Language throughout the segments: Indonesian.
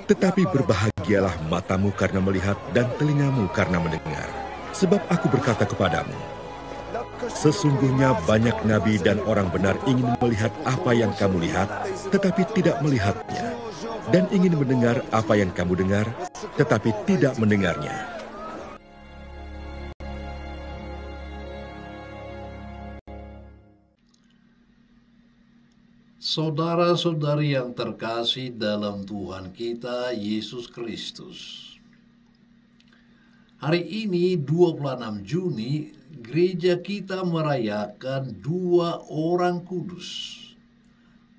Tetapi berbahagialah matamu karena melihat dan telingamu karena mendengar. Sebab aku berkata kepadamu, sesungguhnya banyak nabi dan orang benar ingin melihat apa yang kamu lihat, tetapi tidak melihatnya. Dan ingin mendengar apa yang kamu dengar, tetapi tidak mendengarnya. Saudara-saudari yang terkasih dalam Tuhan kita Yesus Kristus. Hari ini 26 Juni gereja kita merayakan dua orang kudus,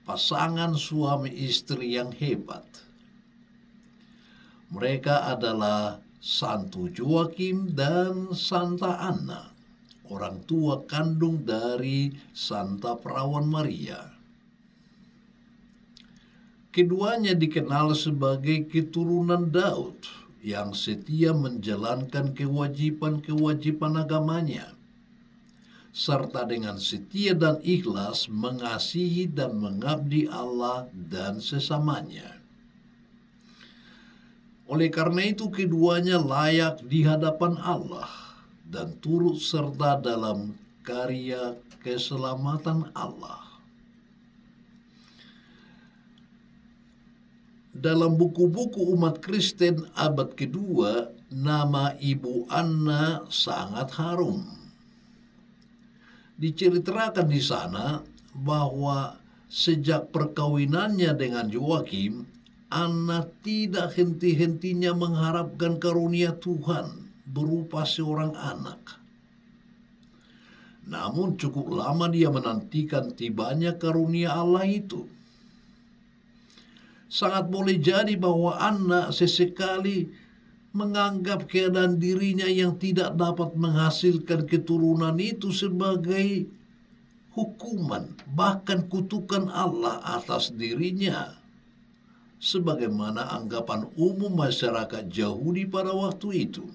pasangan suami istri yang hebat. Mereka adalah Santo Joakim dan Santa Anna, orang tua kandung dari Santa Perawan Maria. Keduanya dikenal sebagai keturunan Daud yang setia menjalankan kewajiban-kewajiban agamanya, serta dengan setia dan ikhlas mengasihi dan mengabdi Allah dan sesamanya. Oleh karena itu keduanya layak di hadapan Allah dan turut serta dalam karya keselamatan Allah. Dalam buku-buku umat Kristen abad kedua, nama Ibu Anna sangat harum. Diceritakan di sana bahwa sejak perkawinannya dengan Joakim, Anna tidak henti-hentinya mengharapkan karunia Tuhan berupa seorang anak. Namun cukup lama dia menantikan tibanya karunia Allah itu. Sangat boleh jadi bahwa Anna sesekali menganggap keadaan dirinya yang tidak dapat menghasilkan keturunan itu sebagai hukuman, bahkan kutukan Allah atas dirinya, sebagaimana anggapan umum masyarakat Yahudi pada waktu itu.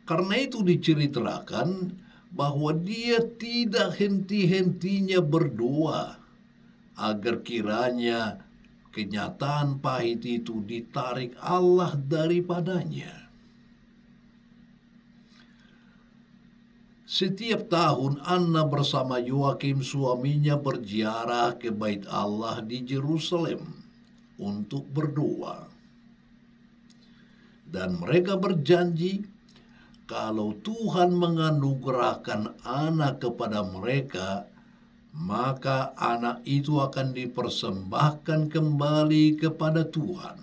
Karena itu diceritakan bahwa dia tidak henti-hentinya berdoa agar kiranya kenyataan pahit itu ditarik Allah daripadanya. Setiap tahun Anna bersama Joakim suaminya berziarah ke Bait Allah di Yerusalem untuk berdoa. Dan mereka berjanji kalau Tuhan menganugerahkan anak kepada mereka, maka anak itu akan dipersembahkan kembali kepada Tuhan.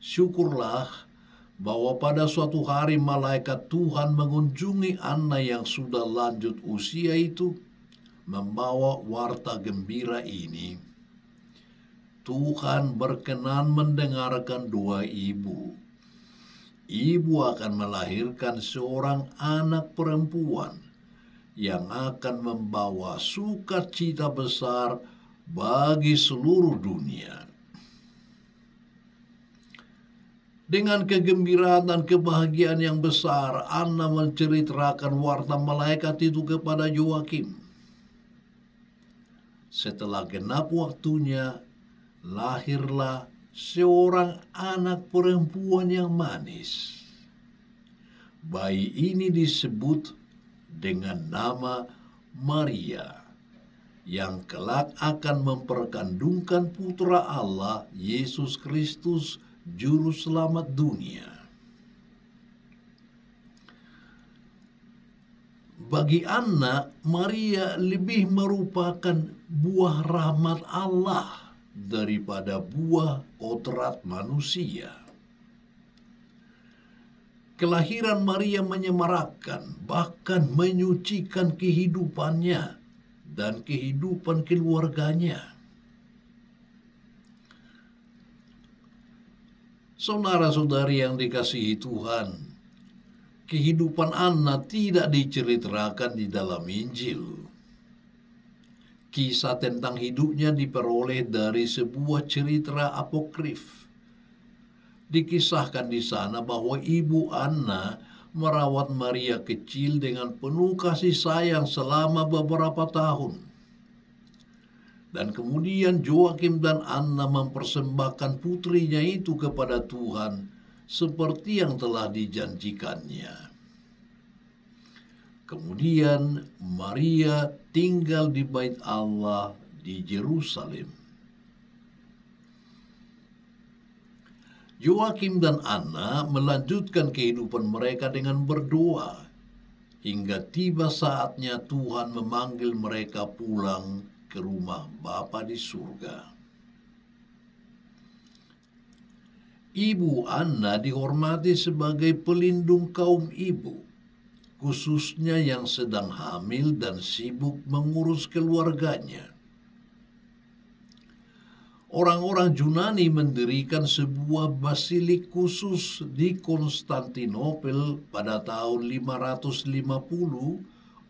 Syukurlah bahwa pada suatu hari malaikat Tuhan mengunjungi Anna yang sudah lanjut usia itu, membawa warta gembira ini. Tuhan berkenan mendengarkan doa ibu. Ibu akan melahirkan seorang anak perempuan yang akan membawa sukacita besar bagi seluruh dunia. Dengan kegembiraan dan kebahagiaan yang besar, Anna menceritakan warta malaikat itu kepada Joakim. Setelah genap waktunya, lahirlah seorang anak perempuan yang manis. Bayi ini disebut dengan nama Maria, yang kelak akan memperkandungkan putra Allah, Yesus Kristus, Juru Selamat dunia. Bagi Anna, Maria lebih merupakan buah rahmat Allah daripada buah kodrat manusia. Kelahiran Maria menyemarakkan, bahkan menyucikan kehidupannya dan kehidupan keluarganya. Saudara-saudari yang dikasihi Tuhan, kehidupan Anna tidak diceritakan di dalam Injil. Kisah tentang hidupnya diperoleh dari sebuah cerita apokrif. Dikisahkan di sana bahwa ibu Anna merawat Maria kecil dengan penuh kasih sayang selama beberapa tahun. Dan kemudian Joakim dan Anna mempersembahkan putrinya itu kepada Tuhan seperti yang telah dijanjikannya. Kemudian Maria tinggal di bait Allah di Yerusalem. Joakim dan Anna melanjutkan kehidupan mereka dengan berdoa hingga tiba saatnya Tuhan memanggil mereka pulang ke rumah Bapa di surga. Ibu Anna dihormati sebagai pelindung kaum ibu, khususnya yang sedang hamil dan sibuk mengurus keluarganya. Orang-orang Yunani mendirikan sebuah basilik khusus di Konstantinopel pada tahun 550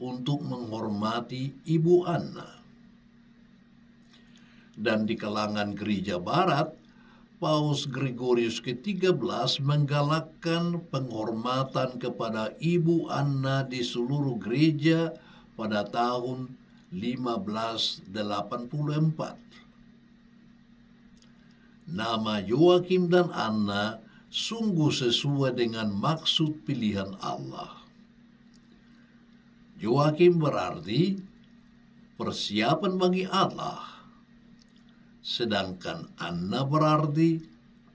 untuk menghormati Ibu Anna. Dan di kalangan gereja barat, Paus Gregorius ke-13 menggalakkan penghormatan kepada Ibu Anna di seluruh gereja pada tahun 1584. Nama Joakim dan Anna sungguh sesuai dengan maksud pilihan Allah. Joakim berarti persiapan bagi Allah, sedangkan Anna berarti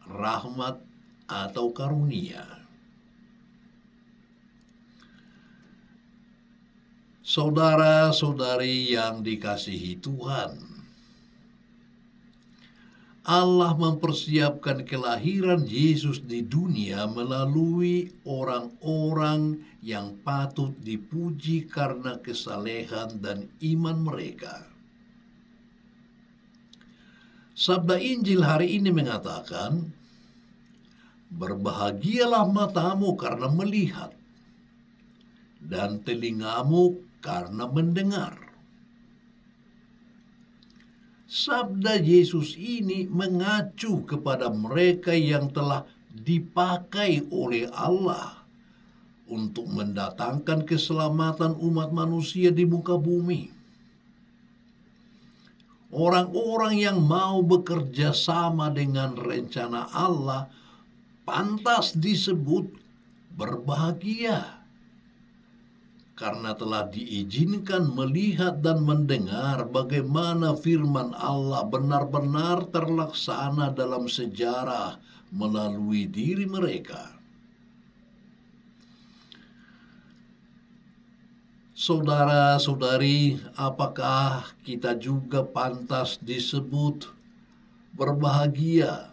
rahmat atau karunia. Saudara-saudari yang dikasihi Tuhan, Allah mempersiapkan kelahiran Yesus di dunia melalui orang-orang yang patut dipuji karena kesalehan dan iman mereka. Sabda Injil hari ini mengatakan, "Berbahagialah matamu karena melihat, dan telingamu karena mendengar." Sabda Yesus ini mengacu kepada mereka yang telah dipakai oleh Allah untuk mendatangkan keselamatan umat manusia di muka bumi. Orang-orang yang mau bekerja sama dengan rencana Allah pantas disebut berbahagia, karena telah diizinkan melihat dan mendengar bagaimana firman Allah benar-benar terlaksana dalam sejarah melalui diri mereka. Saudara-saudari, apakah kita juga pantas disebut berbahagia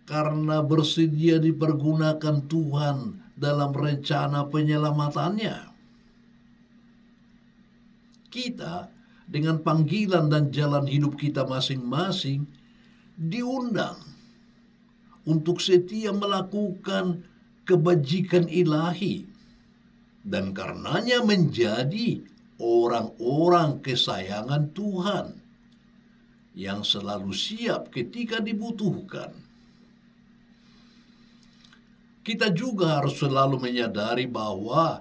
karena bersedia dipergunakan Tuhan dalam rencana penyelamatannya? Kita dengan panggilan dan jalan hidup kita masing-masing diundang untuk setia melakukan kebajikan ilahi dan karenanya menjadi orang-orang kesayangan Tuhan yang selalu siap ketika dibutuhkan. Kita juga harus selalu menyadari bahwa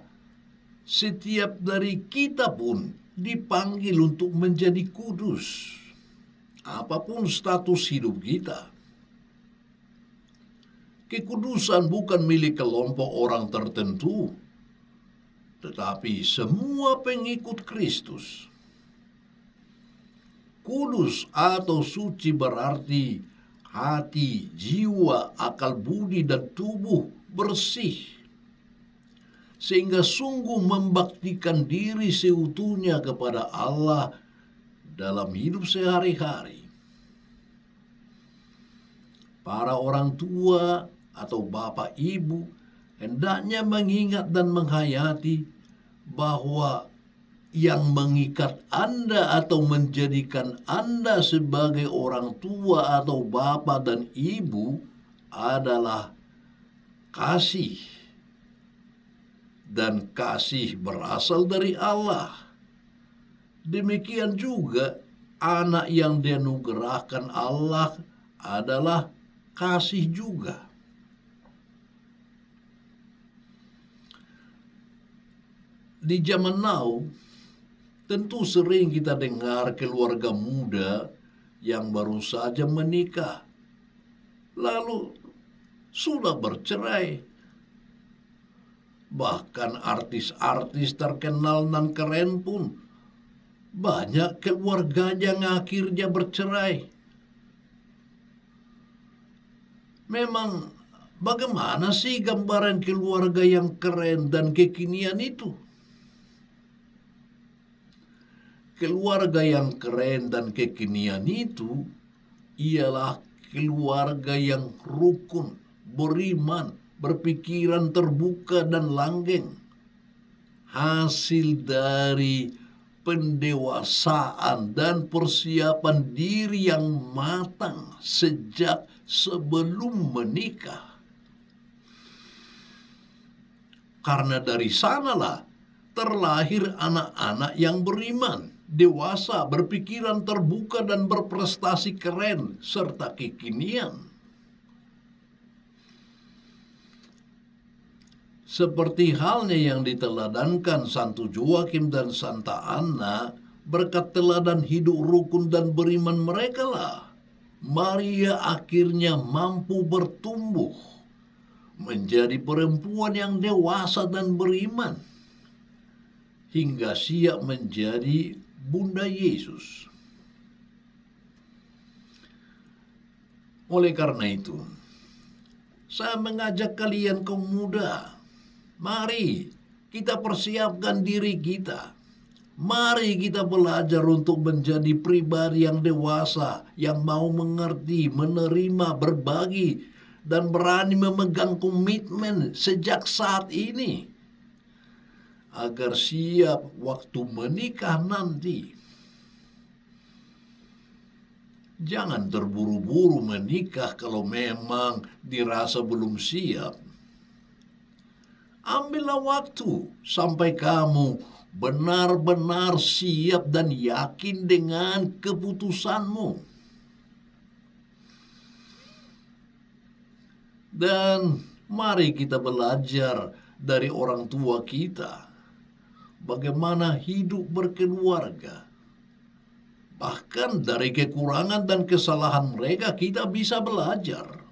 setiap dari kita pun dipanggil untuk menjadi kudus, apapun status hidup kita. Kekudusan bukan milik kelompok orang tertentu, tetapi semua pengikut Kristus. Kudus atau suci berarti hati, jiwa, akal budi, dan tubuh bersih, sehingga sungguh membaktikan diri seutuhnya kepada Allah dalam hidup sehari-hari. Para orang tua atau bapak ibu hendaknya mengingat dan menghayati bahwa yang mengikat Anda atau menjadikan Anda sebagai orang tua atau bapak dan ibu adalah kasih. Dan kasih berasal dari Allah. Demikian juga anak yang dianugerahkan Allah adalah kasih juga. Di zaman now, tentu sering kita dengar keluarga muda yang baru saja menikah, lalu sudah bercerai. Bahkan artis-artis terkenal dan keren pun banyak keluarganya yang akhirnya bercerai. Memang bagaimana sih gambaran keluarga yang keren dan kekinian itu? Keluarga yang keren dan kekinian itu ialah keluarga yang rukun, beriman, berpikiran terbuka dan langgeng. Hasil dari pendewasaan dan persiapan diri yang matang sejak sebelum menikah. Karena dari sanalah terlahir anak-anak yang beriman, dewasa, berpikiran terbuka dan berprestasi keren serta kekinian. Seperti halnya yang diteladankan Santo Joakim dan Santa Anna, berkat teladan hidup rukun dan beriman mereka lah Maria akhirnya mampu bertumbuh menjadi perempuan yang dewasa dan beriman hingga siap menjadi Bunda Yesus. Oleh karena itu, saya mengajak kalian kaum muda, mari kita persiapkan diri kita. Mari kita belajar untuk menjadi pribadi yang dewasa, yang mau mengerti, menerima, berbagi, dan berani memegang komitmen sejak saat ini, agar siap waktu menikah nanti. Jangan terburu-buru menikah kalau memang dirasa belum siap. Ambillah waktu sampai kamu benar-benar siap dan yakin dengan keputusanmu. Dan mari kita belajar dari orang tua kita bagaimana hidup berkeluarga. Bahkan dari kekurangan dan kesalahan mereka kita bisa belajar.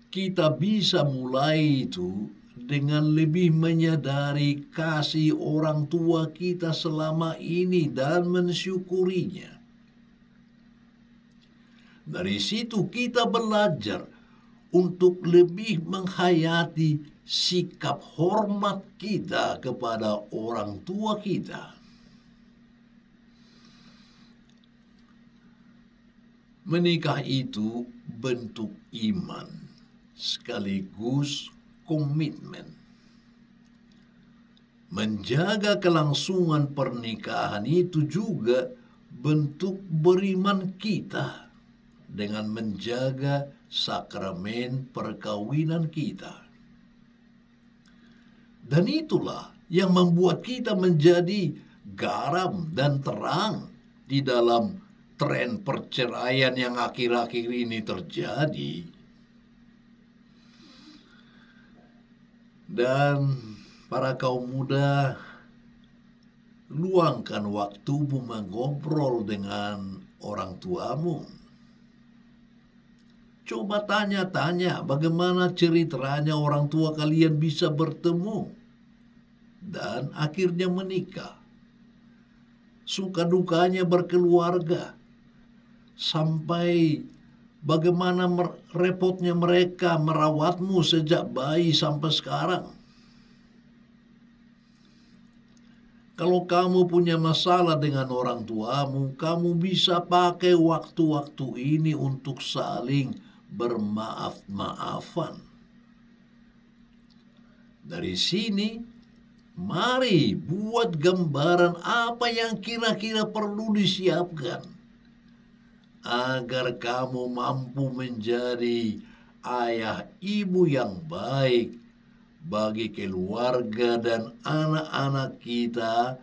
Kita bisa mulai itu dengan lebih menyadari kasih orang tua kita selama ini dan mensyukurinya. Dari situ kita belajar untuk lebih menghayati sikap hormat kita kepada orang tua kita. Menikah itu bentuk iman sekaligus komitmen. Menjaga kelangsungan pernikahan itu juga bentuk beriman kita dengan menjaga sakramen perkawinan kita. Dan itulah yang membuat kita menjadi garam dan terang di dalam tren perceraian yang akhir-akhir ini terjadi. Dan para kaum muda, luangkan waktumu mengobrol dengan orang tuamu. Coba tanya-tanya bagaimana ceritanya orang tua kalian bisa bertemu dan akhirnya menikah. Suka dukanya berkeluarga, sampai bagaimana repotnya mereka merawatmu sejak bayi sampai sekarang. Kalau kamu punya masalah dengan orang tuamu, kamu bisa pakai waktu-waktu ini untuk saling bermaaf-maafan. Dari sini, mari buat gambaran apa yang kira-kira perlu disiapkan agar kamu mampu menjadi ayah ibu yang baik bagi keluarga dan anak-anak kita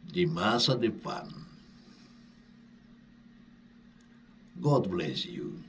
di masa depan. God bless you.